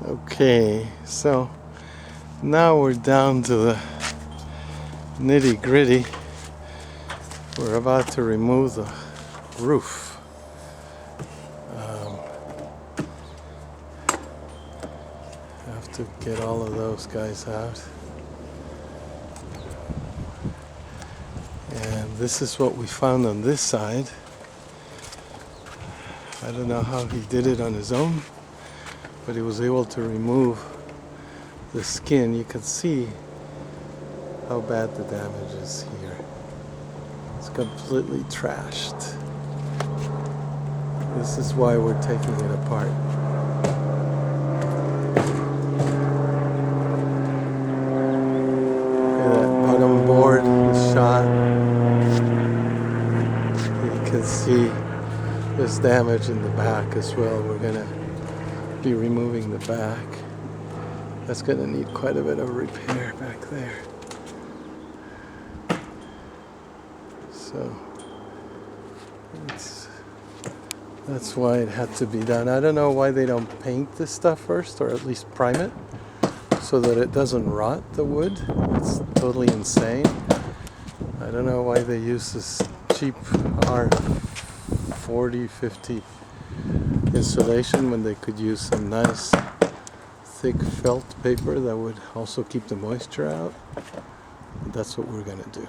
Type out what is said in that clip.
Okay, so now we're down to the nitty-gritty. We're about to remove the roof. Have to get all of those guys out. And this is what we found on this side. I don't know how he did it on his own, but he was able to remove the skin. You can see how bad the damage is here. It's completely trashed. This is why we're taking it apart. Okay, that bottom board is shot. You can see there's damage in the back as well. We're gonna be removing the back. That's gonna need quite a bit of repair back there. So that's why it had to be done. I don't know why they don't paint this stuff first, or at least prime it, so that it doesn't rot the wood. It's totally insane. I don't know why they use this cheap R40, 50 insulation when they could use some nice thick felt paper that would also keep the moisture out. That's what we're gonna do.